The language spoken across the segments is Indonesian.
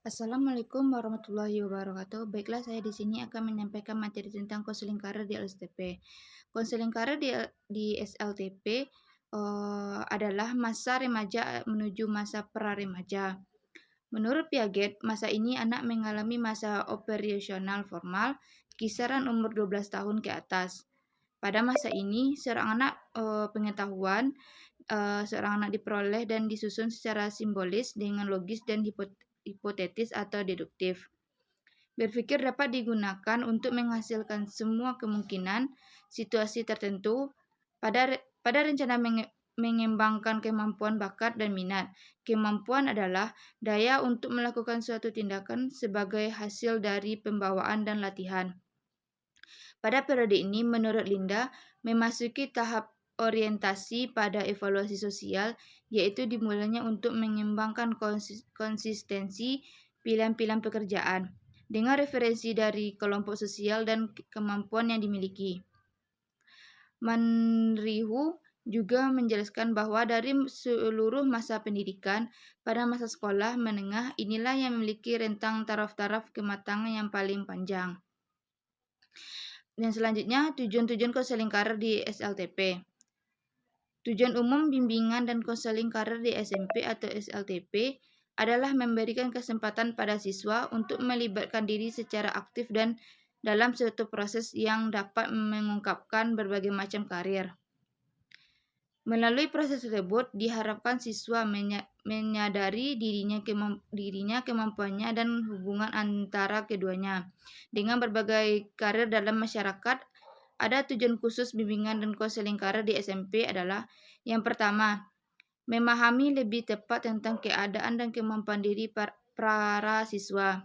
Assalamualaikum warahmatullahi wabarakatuh. Baiklah, saya di sini akan menyampaikan materi tentang konseling karir di LSTP. Konseling karir di SLTP adalah masa remaja menuju masa pra-remaja. Menurut Piaget, masa ini anak mengalami masa operasional formal kisaran umur 12 tahun ke atas. Pada masa ini, seorang anak diperoleh dan disusun secara simbolis dengan logis dan hipotetis atau deduktif. Berpikir dapat digunakan untuk menghasilkan semua kemungkinan situasi tertentu pada rencana mengembangkan kemampuan bakat dan minat. Kemampuan adalah daya untuk melakukan suatu tindakan sebagai hasil dari pembawaan dan latihan. Pada periode ini, menurut Linda, memasuki tahap orientasi pada evaluasi sosial, yaitu dimulainya untuk mengembangkan konsistensi pilihan-pilihan pekerjaan dengan referensi dari kelompok sosial dan kemampuan yang dimiliki. Manrihu juga menjelaskan bahwa dari seluruh masa pendidikan, pada masa sekolah menengah inilah yang memiliki rentang taraf-taraf kematangan yang paling panjang. Dan selanjutnya, tujuan-tujuan konseling karir di SLTP. Tujuan umum bimbingan dan konseling karir di SMP atau SLTP adalah memberikan kesempatan pada siswa untuk melibatkan diri secara aktif dan dalam suatu proses yang dapat mengungkapkan berbagai macam karir. Melalui proses tersebut, diharapkan siswa menyadari dirinya, kemampuannya, dan hubungan antara keduanya. Dengan berbagai karir dalam masyarakat, ada tujuan khusus bimbingan dan konseling karir di SMP adalah: yang pertama, memahami lebih tepat tentang keadaan dan kemampuan diri para siswa.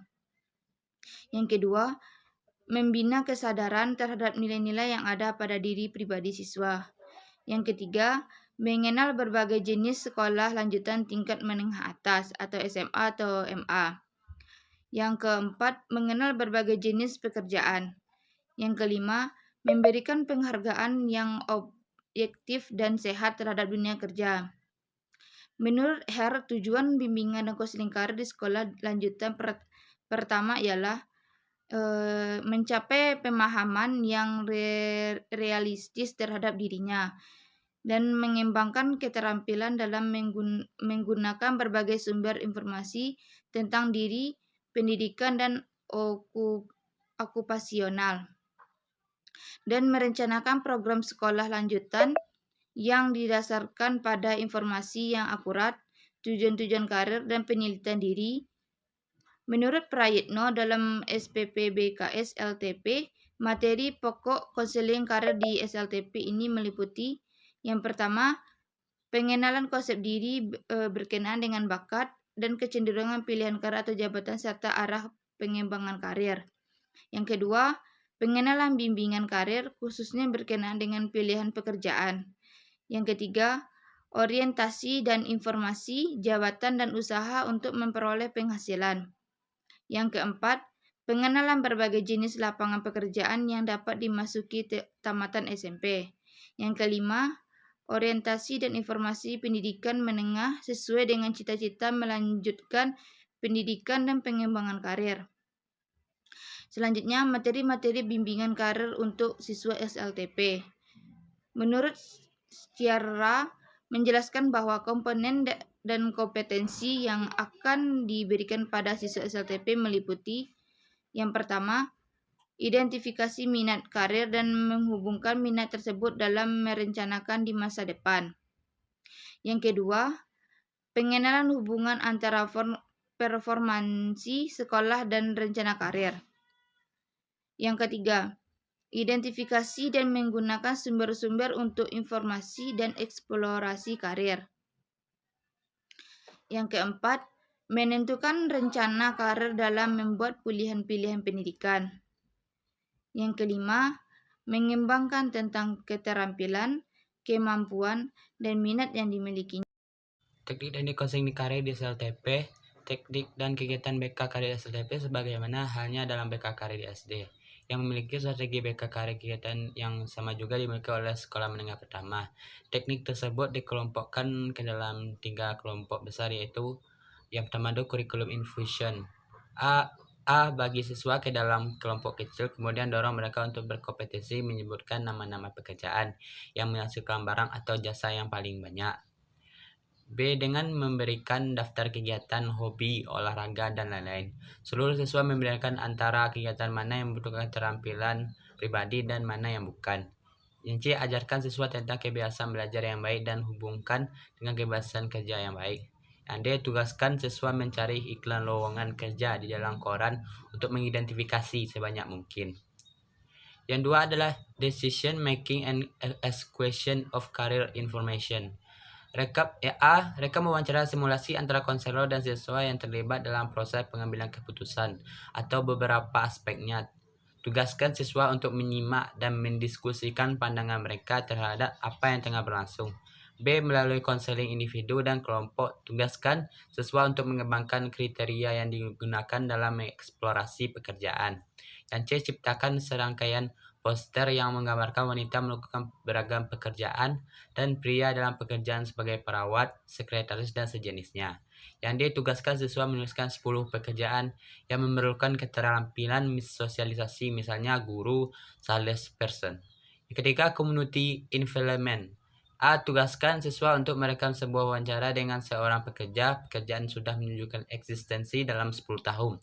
Yang kedua, membina kesadaran terhadap nilai-nilai yang ada pada diri pribadi siswa. Yang ketiga, mengenal berbagai jenis sekolah lanjutan tingkat menengah atas atau SMA atau MA. Yang keempat, mengenal berbagai jenis pekerjaan. Yang kelima, memberikan penghargaan yang objektif dan sehat terhadap dunia kerja. Menurut Herr, tujuan bimbingan dan konseling karir di sekolah lanjutan pertama ialah mencapai pemahaman yang realistis terhadap dirinya dan mengembangkan keterampilan dalam menggunakan berbagai sumber informasi tentang diri, pendidikan, dan okupasional, dan merencanakan program sekolah lanjutan yang didasarkan pada informasi yang akurat, tujuan-tujuan karir, dan penelitian diri. Menurut Prayitno, dalam SPP BKS LTP, materi pokok konseling karir di SLTP ini meliputi: yang pertama, pengenalan konsep diri berkenaan dengan bakat dan kecenderungan pilihan karir atau jabatan serta arah pengembangan karir. Yang kedua, pengenalan bimbingan karir khususnya berkenaan dengan pilihan pekerjaan. Yang ketiga, orientasi dan informasi jabatan dan usaha untuk memperoleh penghasilan. Yang keempat, pengenalan berbagai jenis lapangan pekerjaan yang dapat dimasuki tamatan SMP. Yang kelima, orientasi dan informasi pendidikan menengah sesuai dengan cita-cita melanjutkan pendidikan dan pengembangan karir. Selanjutnya, materi-materi bimbingan karir untuk siswa SLTP. Menurut Sciarra, menjelaskan bahwa komponen dan kompetensi yang akan diberikan pada siswa SLTP meliputi: yang pertama, identifikasi minat karir dan menghubungkan minat tersebut dalam merencanakan di masa depan. Yang kedua, pengenalan hubungan antara performansi sekolah dan rencana karir. Yang ketiga, identifikasi dan menggunakan sumber-sumber untuk informasi dan eksplorasi karir. Yang keempat, menentukan rencana karir dalam membuat pilihan-pilihan pendidikan. Yang kelima, mengembangkan tentang keterampilan, kemampuan, dan minat yang dimilikinya. Teknik dan konseling karir di SLTP. Teknik dan kegiatan BK karir di SLTP sebagaimana halnya dalam BK karir di SD, yang memiliki strategi BK karir kegiatan yang sama juga dimiliki oleh sekolah menengah pertama. Teknik tersebut dikelompokkan ke dalam 3 kelompok besar, yaitu yang pertama itu kurikulum infusion. Bagi siswa ke dalam kelompok kecil, kemudian dorong mereka untuk berkompetisi menyebutkan nama-nama pekerjaan yang menghasilkan barang atau jasa yang paling banyak. B. Dengan memberikan daftar kegiatan, hobi, olahraga, dan lain-lain. Seluruh siswa membedakan antara kegiatan mana yang membutuhkan keterampilan pribadi dan mana yang bukan. Yang C. Ajarkan siswa tentang kebiasaan belajar yang baik dan hubungkan dengan kebiasaan kerja yang baik. Yang D. Tugaskan siswa mencari iklan lowongan kerja di dalam koran untuk mengidentifikasi sebanyak mungkin. Yang dua adalah decision making and acquisition of career information. Rekap mewawancara simulasi antara konselor dan siswa yang terlibat dalam proses pengambilan keputusan atau beberapa aspeknya. Tugaskan siswa untuk menyimak dan mendiskusikan pandangan mereka terhadap apa yang tengah berlangsung. B. Melalui konseling individu dan kelompok, tugaskan siswa untuk mengembangkan kriteria yang digunakan dalam mengeksplorasi pekerjaan. Yang C. Ciptakan serangkaian poster yang menggambarkan wanita melakukan beragam pekerjaan dan pria dalam pekerjaan sebagai perawat, sekretaris, dan sejenisnya. Yang D. Tugaskan siswa menuliskan 10 pekerjaan yang memerlukan keterampilan sosialisasi, misalnya guru, salesperson. Yang ketiga, community involvement. Tugaskan siswa untuk merekam sebuah wawancara dengan seorang pekerjaan sudah menunjukkan eksistensi dalam 10 tahun.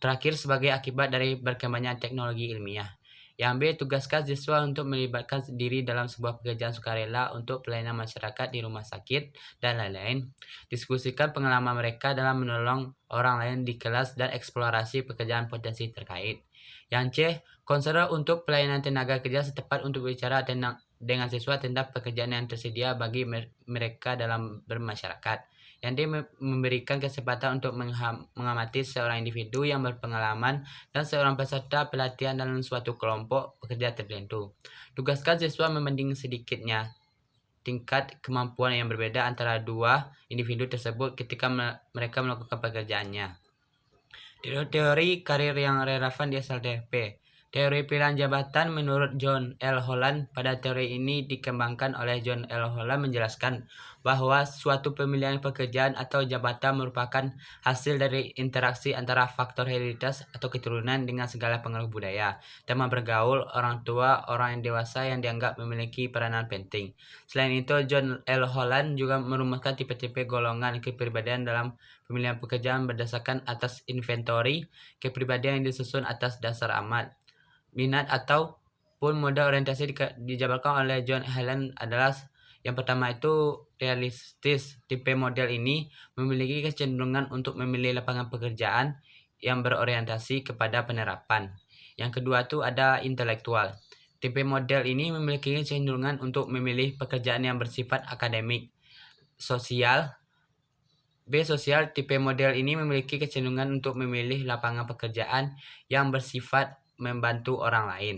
Terakhir, sebagai akibat dari berkembangnya teknologi ilmiah. Yang B. Tugaskan siswa untuk melibatkan diri dalam sebuah pekerjaan sukarela untuk pelayanan masyarakat di rumah sakit dan lain-lain. Diskusikan pengalaman mereka dalam menolong orang lain di kelas dan eksplorasi pekerjaan potensi terkait. Yang C. Konselor untuk pelayanan tenaga kerja setempat untuk bicara dengan siswa tentang pekerjaan yang tersedia bagi mereka dalam bermasyarakat. Yang D. Memberikan kesempatan untuk mengamati seorang individu yang berpengalaman dan seorang peserta pelatihan dalam suatu kelompok pekerja tertentu. Tugaskan siswa membanding sedikitnya tingkat kemampuan yang berbeda antara dua individu tersebut ketika mereka melakukan pekerjaannya. Teori karir yang relevan di SLTP. Teori pilihan jabatan menurut John L. Holland. Pada teori ini dikembangkan oleh John L. Holland menjelaskan bahwa suatu pemilihan pekerjaan atau jabatan merupakan hasil dari interaksi antara faktor hereditas atau keturunan dengan segala pengaruh budaya, teman bergaul, orang tua, orang yang dewasa yang dianggap memiliki peranan penting. Selain itu, John L. Holland juga merumuskan tipe-tipe golongan kepribadian dalam pemilihan pekerjaan berdasarkan atas inventory kepribadian yang disusun atas dasar minat ataupun modal orientasi dijabarkan oleh John Holland adalah yang pertama itu realistis. Tipe model ini memiliki kecenderungan untuk memilih lapangan pekerjaan yang berorientasi kepada penerapan. Yang kedua itu ada intelektual. Tipe model ini memiliki kecenderungan untuk memilih pekerjaan yang bersifat akademik. Sosial. B. Sosial. Tipe model ini memiliki kecenderungan untuk memilih lapangan pekerjaan yang bersifat membantu orang lain.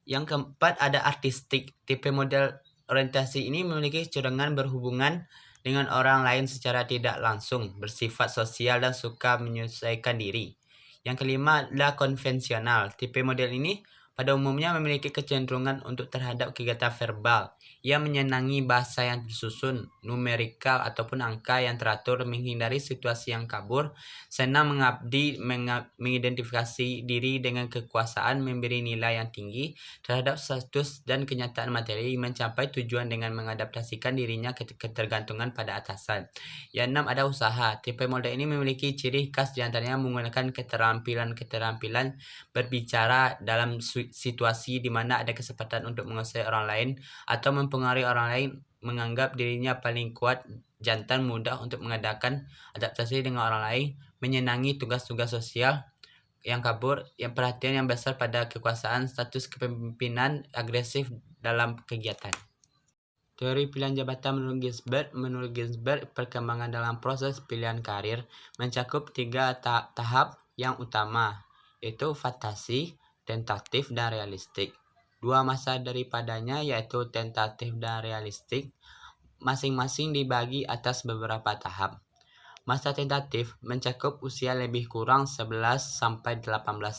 Yang keempat ada artistik. Tipe model orientasi ini memiliki kecenderungan berhubungan dengan orang lain secara tidak langsung, bersifat sosial dan suka menyesuaikan diri. Yang kelima adalah konvensional. Tipe model ini pada umumnya memiliki kecenderungan untuk terhadap kegiatan verbal. Ia menyenangi bahasa yang tersusun, numerikal ataupun angka yang teratur, menghindari situasi yang kabur, senang mengabdi, mengidentifikasi diri dengan kekuasaan, memberi nilai yang tinggi terhadap status dan kenyataan materi, mencapai tujuan dengan mengadaptasikan dirinya ke ketergantungan pada atasan. Yang enam ada usaha. Tipe model ini memiliki ciri khas diantaranya menggunakan keterampilan berbicara dalam situasi di mana ada kesempatan untuk menguasai orang lain atau mempengaruhi orang lain, menganggap dirinya paling kuat, jantan, mudah untuk mengadakan adaptasi dengan orang lain, menyenangi tugas-tugas sosial yang kabur, yang perhatian yang besar pada kekuasaan, status kepemimpinan, agresif dalam kegiatan. Teori pilihan jabatan menurut Ginsberg, perkembangan dalam proses pilihan karir mencakup 3 tahap yang utama, yaitu fantasi, tentatif, dan realistik. 2 masa daripadanya yaitu tentatif dan realistik, masing-masing dibagi atas beberapa tahap. Masa tentatif mencakup usia lebih kurang 11-18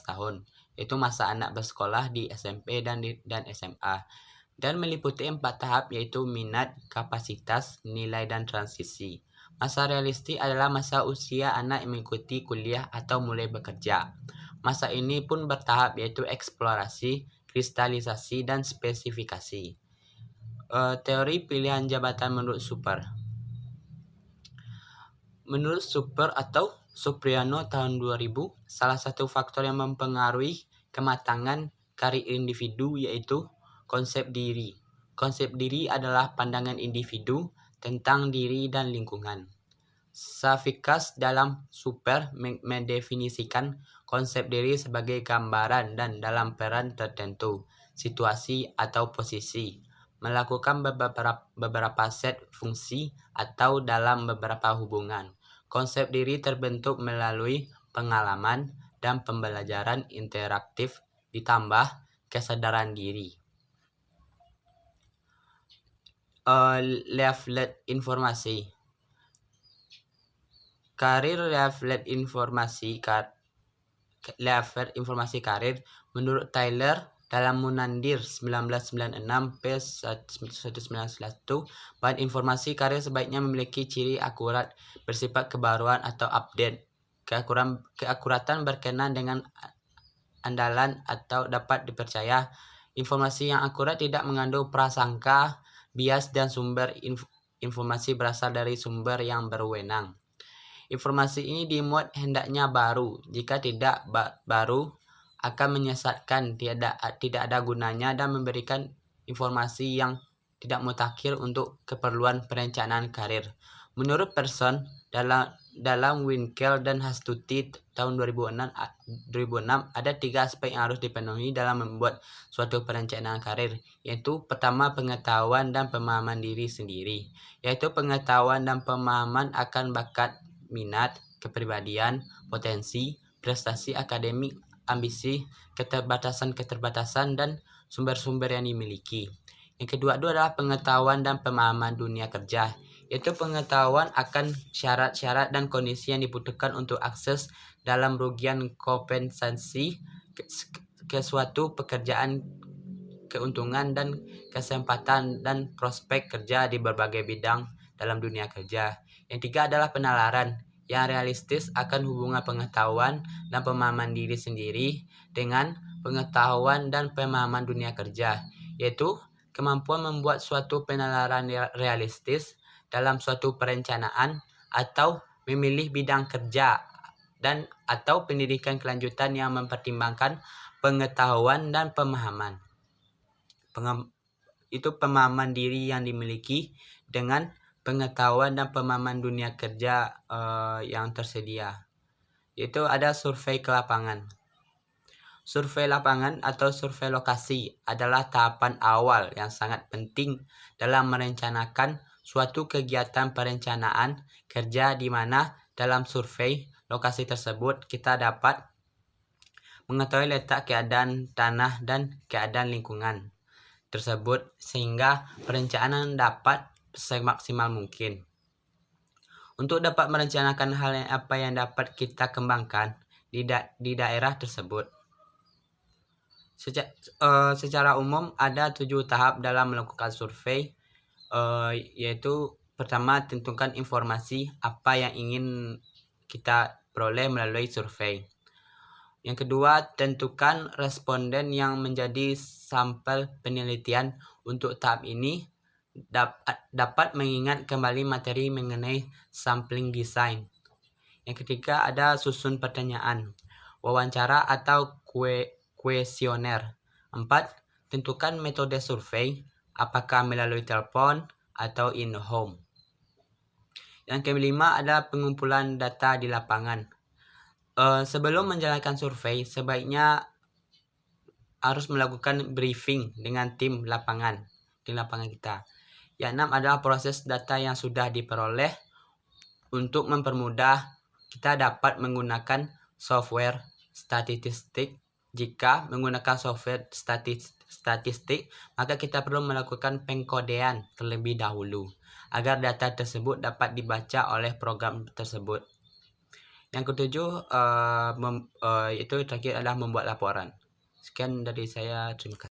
tahun, yaitu masa anak bersekolah di SMP dan SMA, dan meliputi 4 tahap yaitu minat, kapasitas, nilai, dan transisi. Masa realistis adalah masa usia anak yang mengikuti kuliah atau mulai bekerja. Masa ini pun bertahap, yaitu eksplorasi, kristalisasi, dan spesifikasi. Teori pilihan jabatan menurut Super. Menurut Super atau Supriano tahun 2000, salah satu faktor yang mempengaruhi kematangan karir individu yaitu konsep diri. Konsep diri adalah pandangan individu tentang diri dan lingkungan. Safikas dalam Super mendefinisikan konsep diri sebagai gambaran dan dalam peran tertentu, situasi atau posisi, melakukan beberapa set fungsi atau dalam beberapa hubungan. Konsep diri terbentuk melalui pengalaman dan pembelajaran interaktif ditambah kesadaran diri. Leaflet informasi. Karir leaflet informasi karir menurut Tyler dalam Munandir 1996 P1991, bahan informasi karir sebaiknya memiliki ciri akurat, bersifat kebaruan atau update. Keakuratan berkenaan dengan andalan atau dapat dipercaya. Informasi yang akurat tidak mengandung prasangka, bias, dan sumber informasi berasal dari sumber yang berwenang. Informasi ini dimuat hendaknya baru. Jika tidak baru, akan menyesatkan, tidak ada gunanya, dan memberikan informasi yang tidak mutakhir untuk keperluan perencanaan karir. Menurut Person, dalam Winkel dan Hastuti tahun 2006 ada 3 aspek yang harus dipenuhi dalam membuat suatu perencanaan karir, yaitu pertama, pengetahuan dan pemahaman diri sendiri, yaitu pengetahuan dan pemahaman akan bakat, minat, kepribadian, potensi, prestasi akademik, ambisi, keterbatasan, dan sumber-sumber yang dimiliki. Yang kedua itu adalah pengetahuan dan pemahaman dunia kerja, yaitu pengetahuan akan syarat-syarat dan kondisi yang dibutuhkan untuk akses dalam rugian kompensasi ke suatu pekerjaan, keuntungan dan kesempatan dan prospek kerja di berbagai bidang dalam dunia kerja. Yang tiga adalah penalaran yang realistis akan hubungan pengetahuan dan pemahaman diri sendiri dengan pengetahuan dan pemahaman dunia kerja, yaitu kemampuan membuat suatu penalaran realistis dalam suatu perencanaan atau memilih bidang kerja dan atau pendidikan kelanjutan yang mempertimbangkan pengetahuan dan pemahaman. Itu pemahaman diri yang dimiliki dengan pengetahuan dan pemahaman dunia kerja yang tersedia. Yaitu ada survei ke lapangan. Survei lapangan atau survei lokasi adalah tahapan awal yang sangat penting dalam merencanakan suatu kegiatan perencanaan kerja, di mana dalam survei lokasi tersebut kita dapat mengetahui letak keadaan tanah dan keadaan lingkungan tersebut sehingga perencanaan dapat semaksimal mungkin. Untuk dapat merencanakan hal apa yang dapat kita kembangkan di daerah tersebut. Secara umum ada 7 tahap dalam melakukan survei, yaitu pertama, tentukan informasi apa yang ingin kita peroleh melalui survei. Yang kedua, tentukan responden yang menjadi sampel penelitian. Untuk tahap ini dapat mengingat kembali materi mengenai sampling design. Yang ketiga, ada susun pertanyaan, wawancara atau kuesioner. 4. Tentukan metode survei, apakah melalui telepon atau in-home. Yang kelima ada pengumpulan data di lapangan. Sebelum menjalankan survei, sebaiknya harus melakukan briefing dengan tim lapangan kita. Yang 6 adalah proses data yang sudah diperoleh. Untuk mempermudah, kita dapat menggunakan software statistik. Jika menggunakan software statistik, maka kita perlu melakukan pengkodean terlebih dahulu agar data tersebut dapat dibaca oleh program tersebut. Yang ketujuh, itu terakhir adalah membuat laporan. Sekian dari saya, terima kasih.